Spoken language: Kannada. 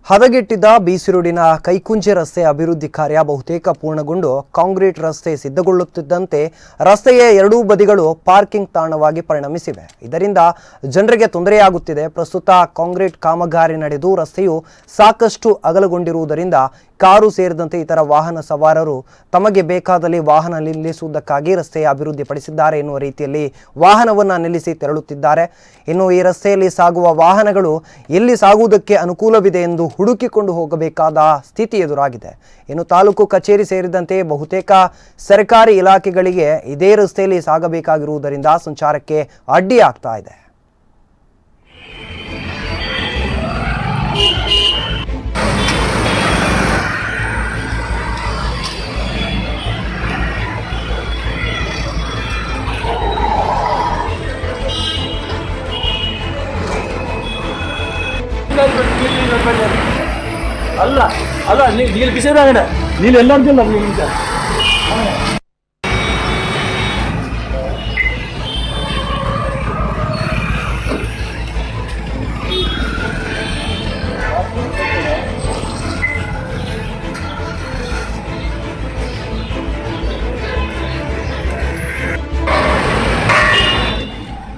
ಹದಗೆಟ್ಟಿದ್ದ ಬೀಸಿರೋಡಿನ ಕೈಕುಂಜೆ ರಸ್ತೆ ಅಭಿವೃದ್ಧಿ ಕಾರ್ಯ ಬಹುತೇಕ ಪೂರ್ಣಗೊಂಡು ಕಾಂಕ್ರೀಟ್ ರಸ್ತೆ ಸಿದ್ಧಗೊಳ್ಳುತ್ತಿದ್ದಂತೆ ರಸ್ತೆಯ ಎರಡೂ ಬದಿಗಳು ಪಾರ್ಕಿಂಗ್ ತಾಣವಾಗಿ ಪರಿಣಮಿಸಿವೆ. ಇದರಿಂದ ಜನರಿಗೆ ತೊಂದರೆಯಾಗುತ್ತಿದೆ. ಪ್ರಸ್ತುತ ಕಾಂಕ್ರೀಟ್ ಕಾಮಗಾರಿ ನಡೆದು ರಸ್ತೆಯು ಸಾಕಷ್ಟು ಅಗಲಗೊಂಡಿರುವುದರಿಂದ ಕಾರು ಸೇರಿದಂತೆ ಇತರ ವಾಹನ ಸವಾರರು ತಮಗೆ ಬೇಕಾದಲ್ಲಿ ವಾಹನ ನಿಲ್ಲಿಸುವುದಕ್ಕಾಗಿ ರಸ್ತೆಯ ಅಭಿವೃದ್ಧಿಪಡಿಸಿದ್ದಾರೆ ಎನ್ನುವ ರೀತಿಯಲ್ಲಿ ವಾಹನವನ್ನು ನಿಲ್ಲಿಸಿ ತೆರಳುತ್ತಿದ್ದಾರೆ. ಇನ್ನು ಈ ರಸ್ತೆಯಲ್ಲಿ ಸಾಗುವ ವಾಹನಗಳು ಎಲ್ಲಿ ಸಾಗುವುದಕ್ಕೆ ಅನುಕೂಲವಿದೆ ಎಂದು ಹುಡುಕಿಕೊಂಡು ಹೋಗಬೇಕಾದ ಸ್ಥಿತಿ ಎದುರಾಗಿದೆ. ಇನ್ನು ತಾಲೂಕು ಕಚೇರಿ ಸೇರಿದಂತೆ ಬಹುತೇಕ ಸರ್ಕಾರಿ ಇಲಾಖೆಗಳಿಗೆ ಇದೇ ರಸ್ತೆಯಲ್ಲಿ ಸಾಗಬೇಕಾಗಿರುವುದರಿಂದ ಸಂಚಾರಕ್ಕೆ ಅಡ್ಡಿಯಾಗ್ತಾ ಇದೆ. ಅಲ್ಲ ಅಲ್ಲ ನೀನು ಬಿಸಿರಾಗಣ ನೀನು ಎಲ್ಲ ಅಂತಿಲ್ಲ ನಿಮ್ಗೆ